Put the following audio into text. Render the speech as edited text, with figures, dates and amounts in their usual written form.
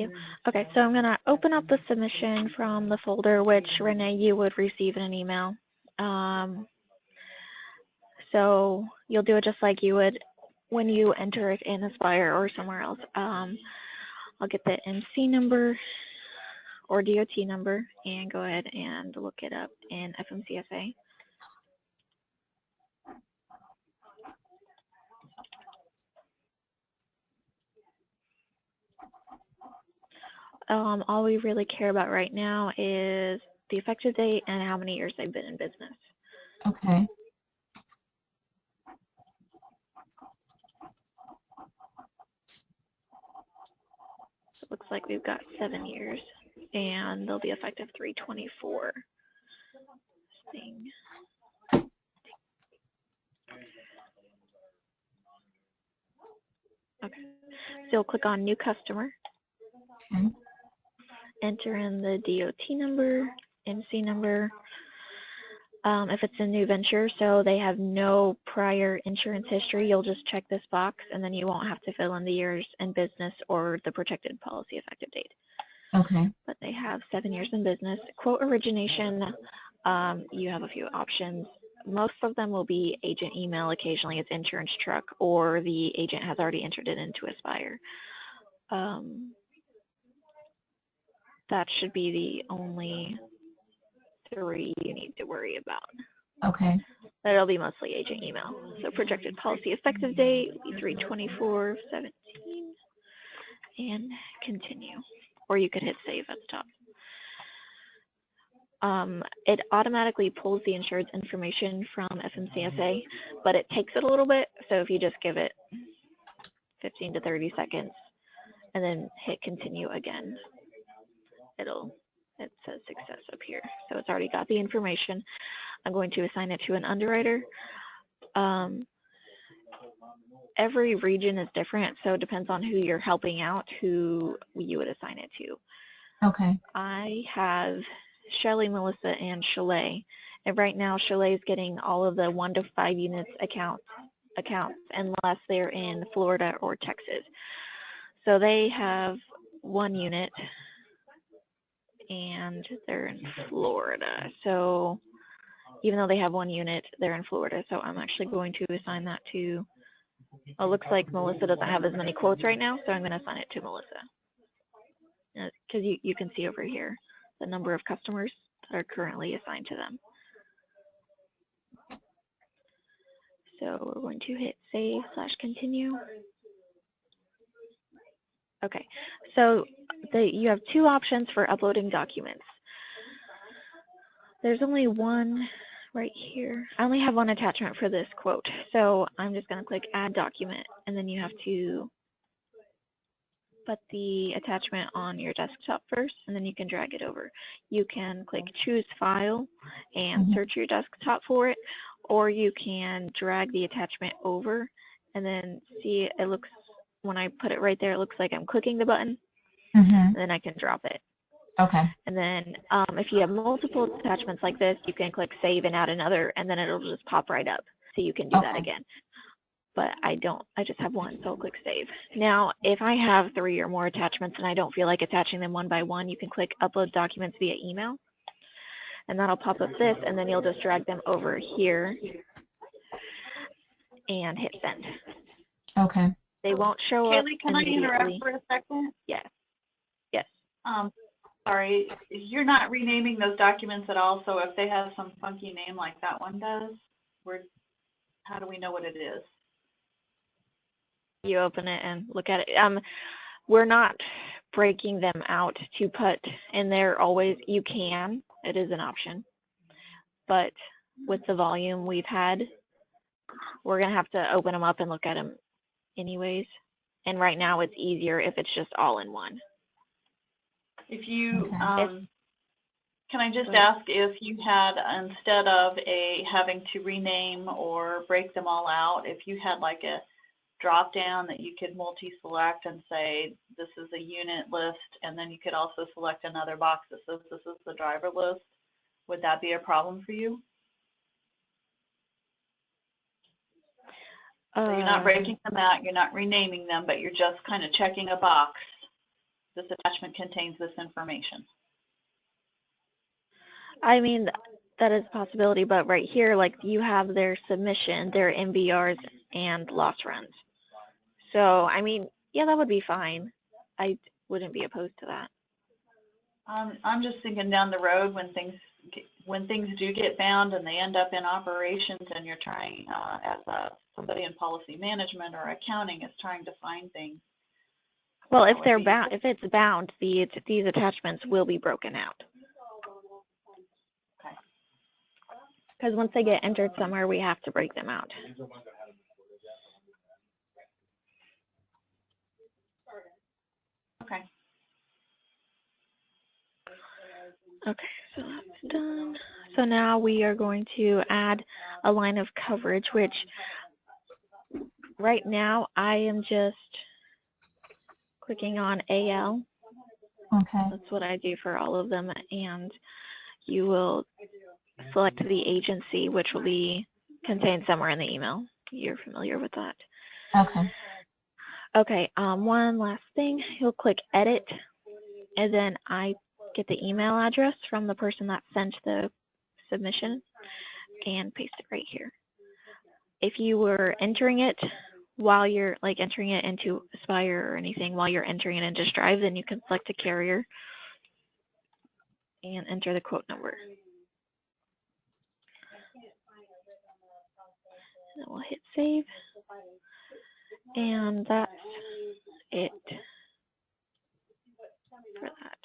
Okay, so I'm going to open up the submission from the folder, which, Renee, you would receive in an email. So you'll do it just like you would when you enter it in Aspire or somewhere else. I'll get the MC number or DOT number and go ahead and look it up in FMCSA. All we really care about right now is the effective date and how many years they've been in business. Okay. It looks like we've got 7 years, and they'll be effective 3/24. Thing. Okay, so you'll click on New Customer. Okay. Enter in the DOT number, MC number. If it's a new venture, so they have no prior insurance history, you'll just check this box, and then you won't have to fill in the years in business or the protected policy effective date. Okay. But they have 7 years in business. Quote origination, you have a few options. Most of them will be agent email. Occasionally it's insurance truck, or the agent has already entered it into Aspire. That should be the only 3 you need to worry about. Okay. That'll be mostly agent email. So projected policy effective date will be 3/24/17, and continue. Or you could hit save at the top. It automatically pulls the insured's information from FMCSA, but it takes it a little bit. So if you just give it 15 to 30 seconds and then hit continue again, it says success up here. So it's already got the information. I'm going to assign it to an underwriter. Every region is different, so it depends on who you're helping out, who you would assign it to. Okay. I have Shelly, Melissa, and Chalet. And right now, Chalet is getting all of the 1 to 5 units accounts unless they're in Florida or Texas. So they have 1 unit, and they're in Florida. So even though they have 1 unit, they're in Florida. So I'm actually going to assign that to, it looks like Melissa doesn't have as many quotes right now, so I'm going to assign it to Melissa. Because you can see over here the number of customers that are currently assigned to them. So we're going to hit save / continue. Okay, so you have 2 options for uploading documents. There's only one right here. I only have 1 attachment for this quote, so I'm just going to click add document, and then you have to put the attachment on your desktop first, and then you can drag it over. You can click choose file and search your desktop for it, or you can drag the attachment over and then see it looks, when I put it right there, it looks like I'm clicking the button, and then I can drop it. Okay. And then if you have multiple attachments like this, you can click save and add another, and then it'll just pop right up. So you can do that again. But I don't, I just have 1, so I'll click save. Now, if I have 3 or more attachments and I don't feel like attaching them one by one, you can click upload documents via email, and that'll pop up this, and then you'll just drag them over here and hit send. Okay. They won't show up Kaylee, can I immediately. interrupt for a second? Yes. Yes. Sorry, you're not renaming those documents at all, so if they have some funky name like that one does, how do we know what it is? You open it and look at it. We're not breaking them out to put in there always. You can. It is an option. But with the volume we've had, we're going to have to open them up and look at them anyways. And right now it's easier if it's just all in one. If you, can I just ask if you had, instead of having to rename or break them all out, if you had like a drop down that you could multi-select and say this is a unit list, and then you could also select another box that says this is the driver list, would that be a problem for you? So you're not breaking them out, you're not renaming them, but you're just kind of checking a box. this attachment contains this information. I mean, that is a possibility, but right here, like you have their submission, their MVRs, and loss runs. So, I mean, yeah, that would be fine. I wouldn't be opposed to that. I'm just thinking down the road when things do get found and they end up in operations, and you're trying, as somebody in policy management or accounting is trying to find things. Well, if they're bound, if it's bound, these attachments will be broken out. Okay. Because once they get entered somewhere, we have to break them out. Okay. Okay, so that's done. So now we are going to add a line of coverage, which right now I am just clicking on AL. Okay. That's what I do for all of them, and you will select the agency, which will be contained somewhere in the email. You're familiar with that. Okay. Okay, one last thing. You'll click edit, and then I get the email address from the person that sent the submission and paste it right here. If you were entering it while you're like entering it into Aspire or anything while you're entering it into Strive, then you can select a carrier and enter the quote number. And we'll hit save. And that's it for that.